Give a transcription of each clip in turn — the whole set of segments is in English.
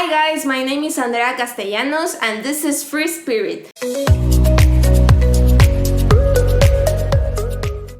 Hi guys, my name is Andrea Castellanos and this is Free Spirit.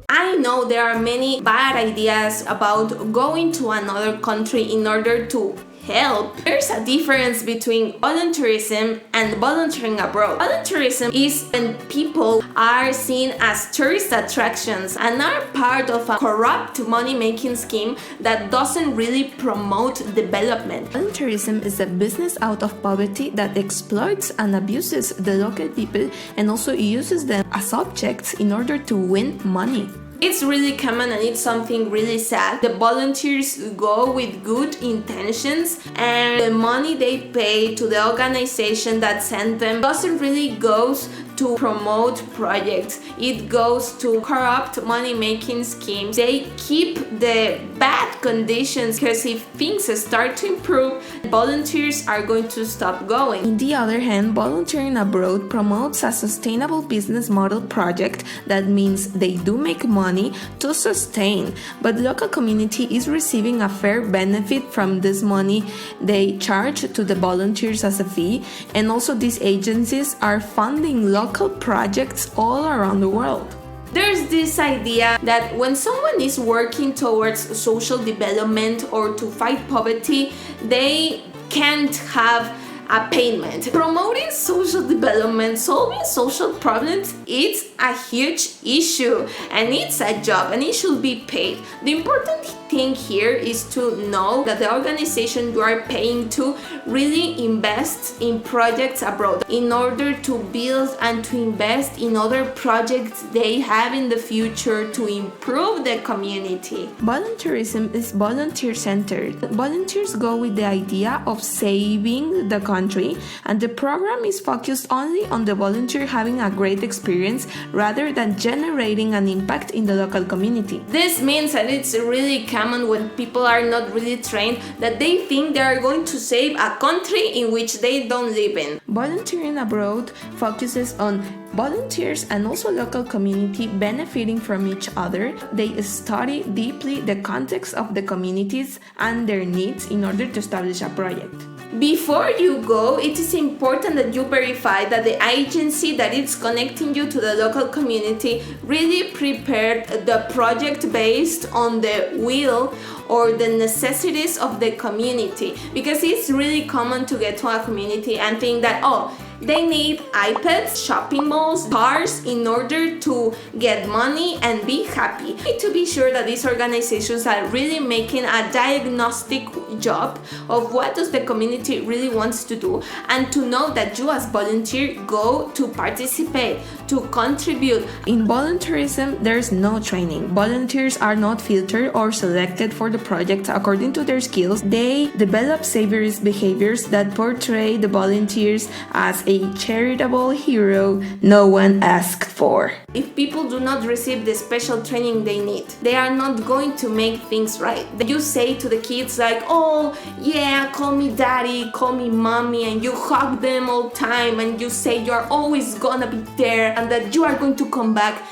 I know there are many bad ideas about going to another country in order to help. There's a difference between volunteerism and volunteering abroad. Volunteerism is when people are seen as tourist attractions and are part of a corrupt money-making scheme that doesn't really promote development. Volunteerism is a business out of poverty that exploits and abuses the local people and also uses them as objects in order to win money. It's really common and it's something really sad. The volunteers go with good intentions and the money they pay to the organization that sent them doesn't really goes to promote projects. It goes to corrupt money-making schemes. They keep the bad conditions because if things start to improve, volunteers are going to stop going. On the other hand, volunteering abroad promotes a sustainable business model project that means they do make money to sustain, but the local community is receiving a fair benefit from this money they charge to the volunteers as a fee, and also these agencies are funding local projects all around the world. There's this idea that when someone is working towards social development or to fight poverty, they can't have a payment. Promoting social development, solving social problems, it's a huge issue and it's a job and it should be paid. The important thing here is to know that the organization you are paying to really invests in projects abroad in order to build and to invest in other projects they have in the future to improve the community. Volunteerism is volunteer-centered. Volunteers go with the idea of saving the country, and the program is focused only on the volunteer having a great experience rather than generating an impact in the local community. This means that it's really common when people are not really trained that they think they are going to save a country in which they don't live in. Volunteering abroad focuses on volunteers and also local community benefiting from each other. They study deeply the context of the communities and their needs in order to establish a project. Before you go, it is important that you verify that the agency that is connecting you to the local community really prepared the project based on the will or the necessities of the community, because it's really common to get to a community and think that, oh, they need iPads, shopping malls, cars in order to get money and be happy. You need to be sure that these organizations are really making a diagnostic job of what does the community really wants to do, and to know that you as volunteer go to participate, to contribute. In volunteerism, there's no training. Volunteers are not filtered or selected for the project according to their skills. They develop saviourist behaviors that portray the volunteers as a charitable hero no one asked for. If people do not receive the special training they need, they are not going to make things right. You say to the kids like, oh yeah, call me daddy, call me mommy, and you hug them all the time and you say you are always gonna be there and that you are going to come back.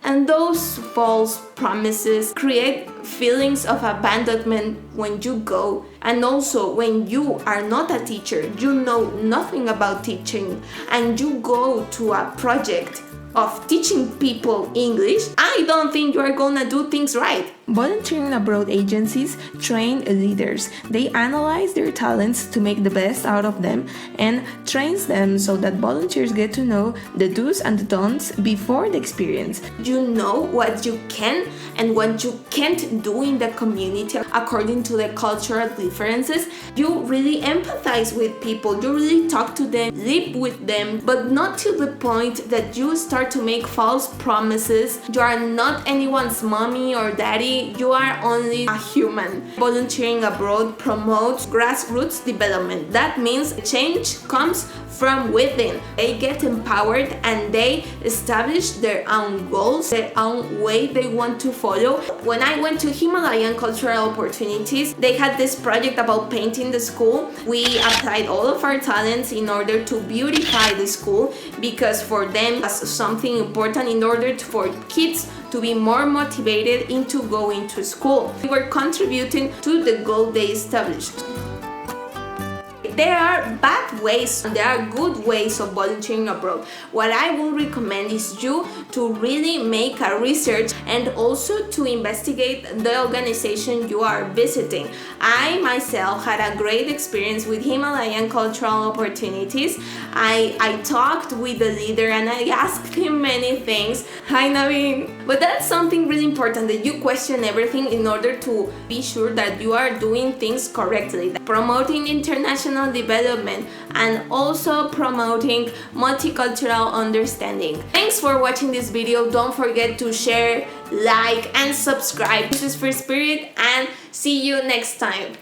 And those false promises create feelings of abandonment when you go. And also when you are not a teacher, you know nothing about teaching, and you go to a project of teaching people English, I don't think you are gonna do things right. Volunteering abroad agencies train leaders. They analyze their talents to make the best out of them and trains them so that volunteers get to know the do's and the don'ts before the experience. You know what you can and what you can't do in the community according to the cultural differences. You really empathize with people, you really talk to them, live with them, but not to the point that you start to make false promises. You are not anyone's mommy or daddy. You are only a human. Volunteering abroad promotes grassroots development. That means change comes from within. They get empowered and they establish their own goals, their own way they want to follow. When I went to Himalayan Cultural Opportunities, they had this project about painting the school. We applied all of our talents in order to beautify the school, because for them that's something important in order for kids to be more motivated into going to school. We were contributing to the goal they established. There are bad ways and there are good ways of volunteering abroad. What I will recommend is you to really make a research and also to investigate the organization you are visiting. I myself had a great experience with Himalayan cultural opportunities. I talked with the leader and I asked him many things. Hi Naveen! But that's something really important, that you question everything in order to be sure that you are doing things correctly. Promoting international development and also promoting multicultural understanding. Thanks for watching this video. Don't forget to share, like, and subscribe. This is Free Spirit and see you next time.